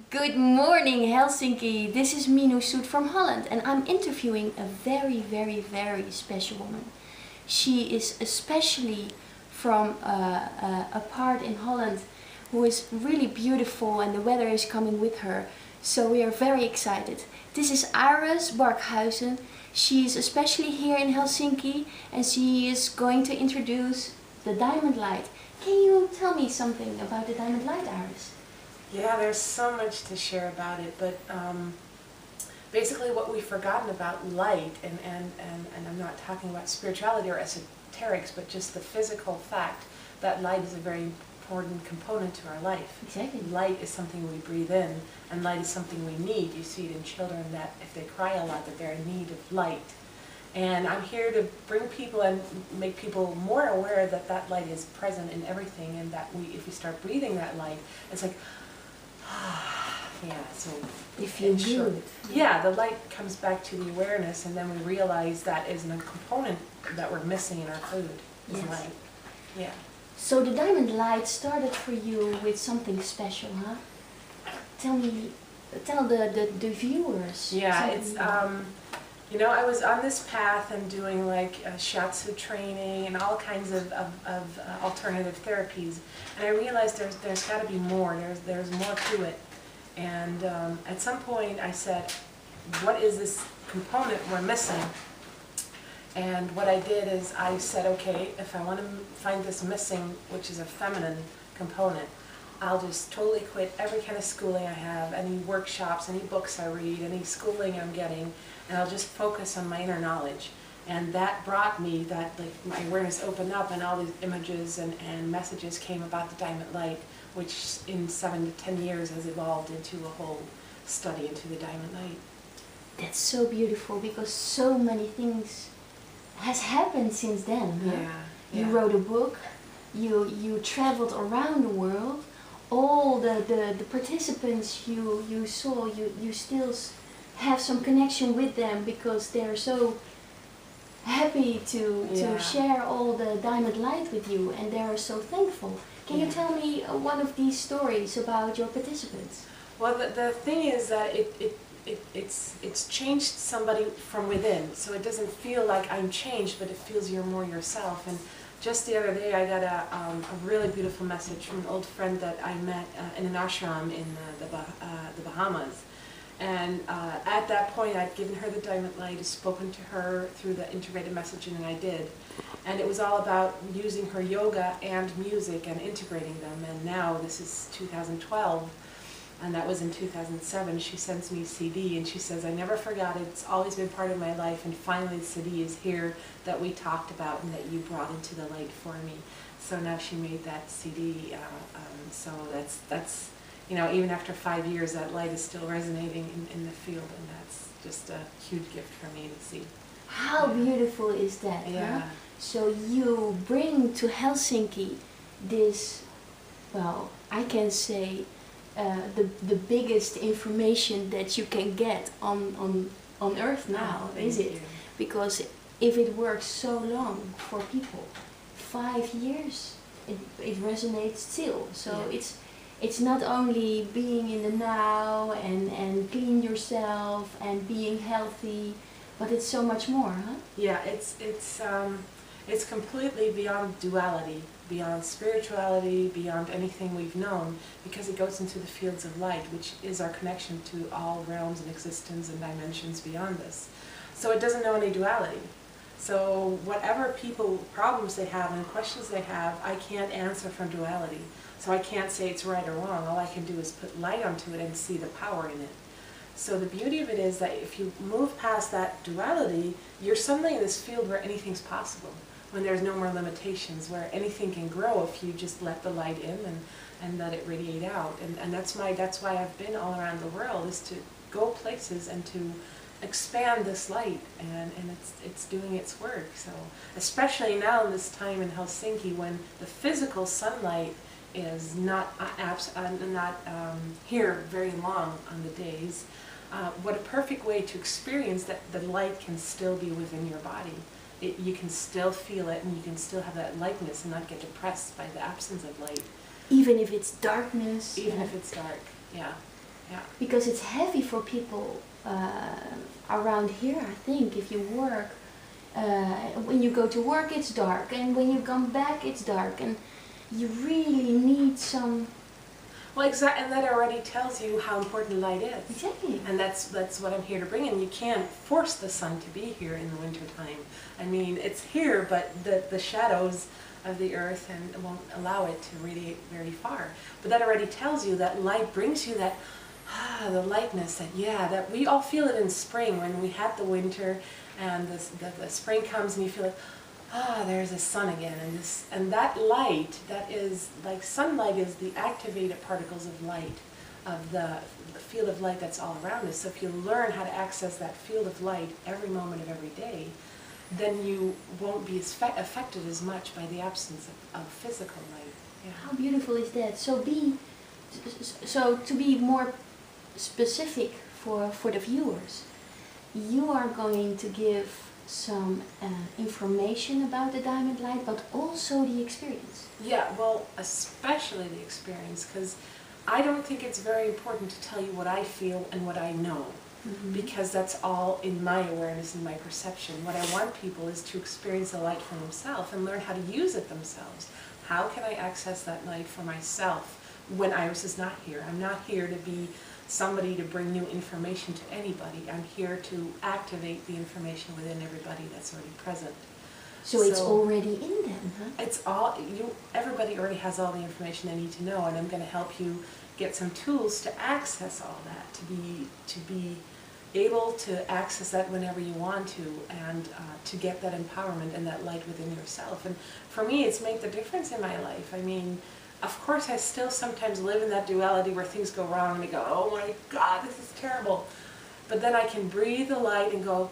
Good morning, Helsinki. This is Minou from Holland, and I'm interviewing a very special woman. She is especially from a part in Holland who is really beautiful, and the weather is coming with her. So we are very excited. This is Iris Barkhuizen. She is especially here in Helsinki, and she is going to introduce the diamond light. Can you tell me something about the diamond light, Iris? Yeah, there's so much to share about it, but basically what we've forgotten about light, and I'm not talking about spirituality or esoterics, but just the physical fact that light is a very important component to our life. Exactly. Light is something we breathe in, and light is something we need. You see it in children that if they cry a lot, that they're in need of light. And I'm here to bring people and make people more aware that that light is present in everything, and that if we start breathing that light, it's like, yeah, so if you do it. Yeah, the light comes back to the awareness, and then we realize that is a component that we're missing in our food, is Yes. light. Yeah. So the diamond light started for you with something special, huh? Tell the viewers. Yeah, it's you know, I was on this path and doing like shiatsu training and all kinds of alternative therapies, and I realized there's got to be more. There's more to it, and at some point I said, what is this component we're missing? And what I did is I said, okay, if I want to find this missing, which is a feminine component, I'll just totally quit every kind of schooling I have, any workshops, any books I read, any schooling I'm getting, and I'll just focus on my inner knowledge. And that brought me that, like, my awareness opened up, and all these images and messages came about the diamond light, which in 7 to 10 years has evolved into a whole study into the diamond light. That's so beautiful, because so many things has happened since then. Huh? Yeah. You wrote a book, you traveled around the world, all the participants you saw, you still have some connection with them, because they're so happy to share all the diamond light with you, and they are so thankful. Can you tell me one of these stories about your participants? Well, the thing is that it's changed somebody from within, so it doesn't feel like I'm changed, but it feels you're more yourself. And just the other day I got a really beautiful message from an old friend that I met in an ashram in the Bahamas. And at that point I'd given her the diamond light, spoken to her through the integrated messaging, and I did. And it was all about using her yoga and music and integrating them. And now this is 2012. And that was in 2007. She sends me a CD, and she says, I never forgot it. It's always been part of my life, and finally the CD is here that we talked about and that you brought into the light for me. So now she made that CD. So that's you know, even after 5 years, that light is still resonating in the field, and that's just a huge gift for me to see. How beautiful is that? Yeah. Huh? So you bring to Helsinki this, well, I can say, the biggest information that you can get on Earth now, is it? Because if it works so long for people, 5 years, it resonates still. So it's not only being in the now and clean yourself and being healthy, but it's so much more, huh? Yeah, it's completely beyond duality, beyond spirituality, beyond anything we've known, because it goes into the fields of light, which is our connection to all realms and existence and dimensions beyond this. So it doesn't know any duality. So whatever problems they have and questions they have, I can't answer from duality. So I can't say it's right or wrong. All I can do is put light onto it and see the power in it. So the beauty of it is that if you move past that duality, you're suddenly in this field where anything's possible, when there's no more limitations, where anything can grow if you just let the light in and let it radiate out. And that's why I've been all around the world, is to go places and to expand this light, and it's doing its work. So especially now in this time in Helsinki, when the physical sunlight is not here very long on the days, what a perfect way to experience that the light can still be within your body. You can still feel it, and you can still have that lightness and not get depressed by the absence of light. Even if it's darkness. Even if it's dark, yeah. Yeah. Because it's heavy for people around here, I think, if you work. When you go to work, it's dark, and when you come back, it's dark, and you really need some. Well, exactly, and that already tells you how important light is. Exactly. And that's what I'm here to bring in. You can't force the sun to be here in the wintertime. I mean, it's here, but the shadows of the earth and won't allow it to radiate very far. But that already tells you that light brings you that, the lightness, that we all feel it in spring when we had the winter and the spring comes and you feel like, there's the sun again, and that light, that is like sunlight, is the activated particles of light, of the field of light that's all around us. So if you learn how to access that field of light every moment of every day, then you won't be as affected as much by the absence of physical light. Yeah. How beautiful is that? So to be more specific for the viewers, you are going to give some information about the diamond light, but also the experience. Yeah, well, especially the experience, because I don't think it's very important to tell you what I feel and what I know, because that's all in my awareness and my perception. What I want people is to experience the light for themselves and learn how to use it themselves. How can I access that light for myself when Iris is not here? I'm not here to be somebody to bring new information to anybody. I'm here to activate the information within everybody that's already present. So it's already in them, huh? It's all, everybody already has all the information they need to know, and I'm going to help you get some tools to access all that, to be able to access that whenever you want to, and to get that empowerment and that light within yourself. And for me, it's made the difference in my life. I mean, of course, I still sometimes live in that duality where things go wrong and I go, oh my God, this is terrible. But then I can breathe the light and go,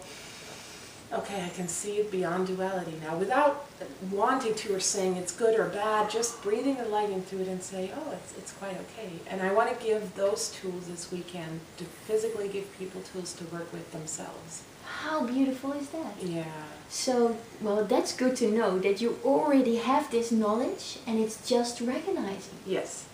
okay, I can see it beyond duality now, without wanting to or saying it's good or bad, just breathing the light into it and say, oh, it's quite okay. And I want to give those tools this weekend, to physically give people tools to work with themselves. How beautiful is that? Yeah. So, well, that's good to know that you already have this knowledge and it's just recognizing. Yes.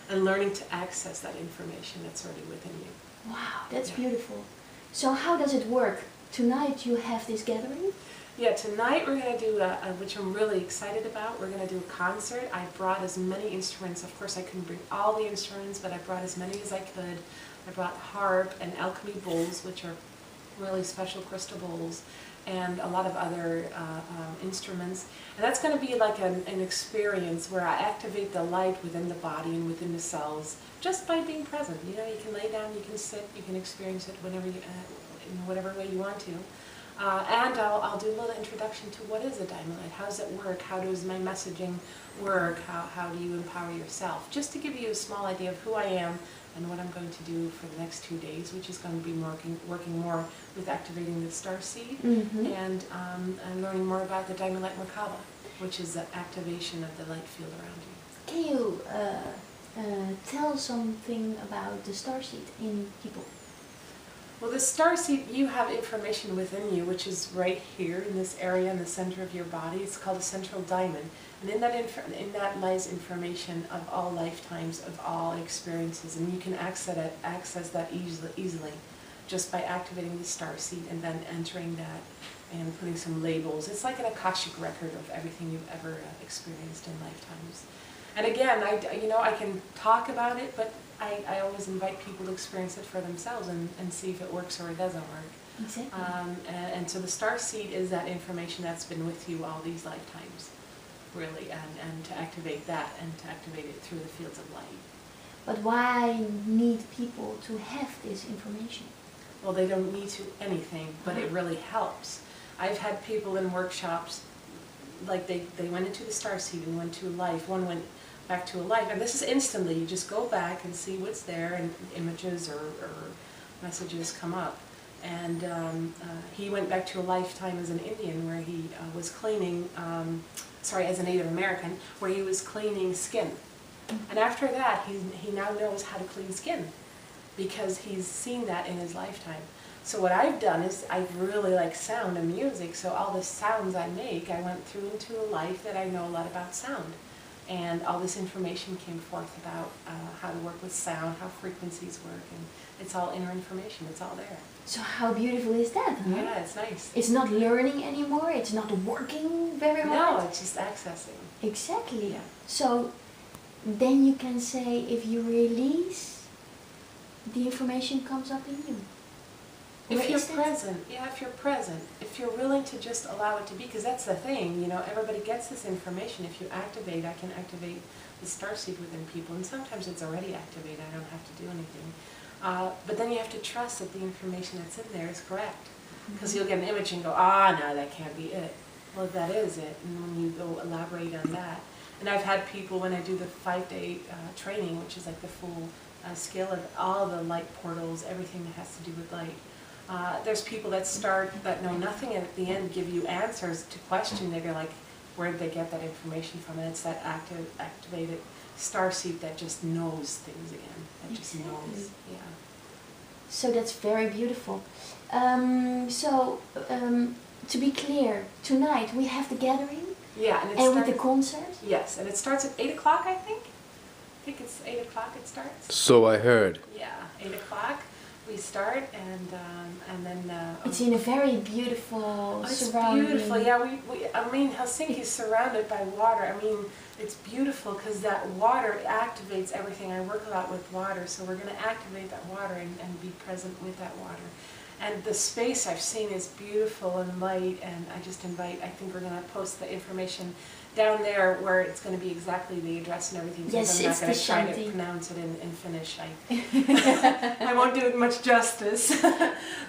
And learning to access that information that's already within you. Wow, that's beautiful. So how does it work? Tonight you have this gathering? Yeah, tonight we're going to do, which I'm really excited about, we're going to do a concert. I brought as many instruments. Of course, I couldn't bring all the instruments, but I brought as many as I could. I brought harp and alchemy bowls, which are really special crystal bowls, and a lot of other instruments. And that's going to be like an experience where I activate the light within the body and within the cells just by being present. You know, you can lay down, you can sit, you can experience it whenever you, in whatever way you want to. And I'll do a little introduction to what is a diamond light, how does it work, how does my messaging work, how do you empower yourself, just to give you a small idea of who I am and what I'm going to do for the next 2 days, which is going to be working more with activating the starseed, and I'm learning more about the diamond light Merkaba, which is the activation of the light field around you. Can you tell something about the starseed in people? Well, the starseed, you have information within you, which is right here in this area in the center of your body. It's called a central diamond. And in that lies information of all lifetimes, of all experiences. And you can access that easily just by activating the starseed and then entering that and putting some labels. It's like an Akashic record of everything you've ever experienced in lifetimes. And again, I can talk about it, but I always invite people to experience it for themselves and see if it works or it doesn't work. Exactly. And so the starseed is that information that's been with you all these lifetimes, really, and to activate that and to activate it through the fields of light. But why need people to have this information? Well, they don't need to anything, but it really helps. I've had people in workshops, like they went into the starseed and went to life. One went back to a life, and this is instantly. You just go back and see what's there, and images or messages come up. And he went back to a lifetime as an Indian where he was cleaning, as a Native American, where he was cleaning skin. And after that, he now knows how to clean skin because he's seen that in his lifetime. So what I've done is I really like sound and music, so all the sounds I make, I went through into a life that I know a lot about sound. and all this information came forth about how to work with sound, how frequencies work, and it's all inner information. It's all there. So how beautiful is that, huh? Yeah, it's nice. It's not learning anymore, it's not working very hard. No, it's just accessing. Exactly. Yeah. So then you can say if you release, the information comes up in you. If Where you're is that? present, yeah, if you're present, if you're willing to just allow it to be, because that's the thing, you know, everybody gets this information. If you activate, I can activate the starseed within people, and sometimes it's already activated, I don't have to do anything. But then you have to trust that the information that's in there is correct. Because you'll get an image and go, no, that can't be it. Well, that is it, and when you go elaborate on that. And I've had people, when I do the 5-day training, which is like the full scale of all the light portals, everything that has to do with light, there's people that start, that know nothing, and at the end give you answers to question. They're like, where did they get that information from? And it's that activated starseed that just knows things again, that just knows, yeah. So that's very beautiful. To be clear, tonight we have the gathering. Yeah, and with the concert. Yes, and it starts at 8 o'clock, I think. I think it's 8 o'clock it starts. So I heard. Yeah, 8 o'clock we start, and then. It's in a very beautiful surrounding. It's beautiful. Yeah, I mean, Helsinki is surrounded by water. I mean, it's beautiful because that water activates everything. I work a lot with water, so we're going to activate that water and be present with that water. And the space I've seen is beautiful and light, and I just invite, I think we're going to post the information down there where it's going to be exactly the address and everything. Yes, I'm not it's going the to try shanty. to pronounce it in Finnish. I won't do it much justice.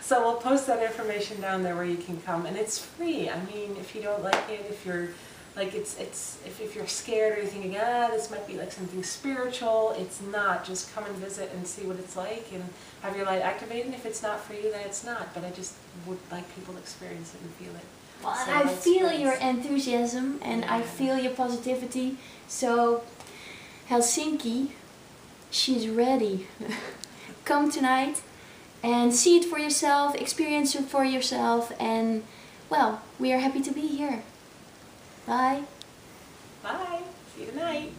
So we'll post that information down there where you can come, and it's free. I mean, if you don't like it, if you're like if you're scared or you're thinking, this might be like something spiritual, it's not. Just come and visit and see what it's like and have your light activated. And if it's not for you, then it's not. But I just would like people to experience it and feel it. Well, So I let's feel friends. your enthusiasm and I feel your positivity. So Helsinki, she's ready. Come tonight and see it for yourself, experience it for yourself, and well, we are happy to be here. Bye. Bye. See you tonight.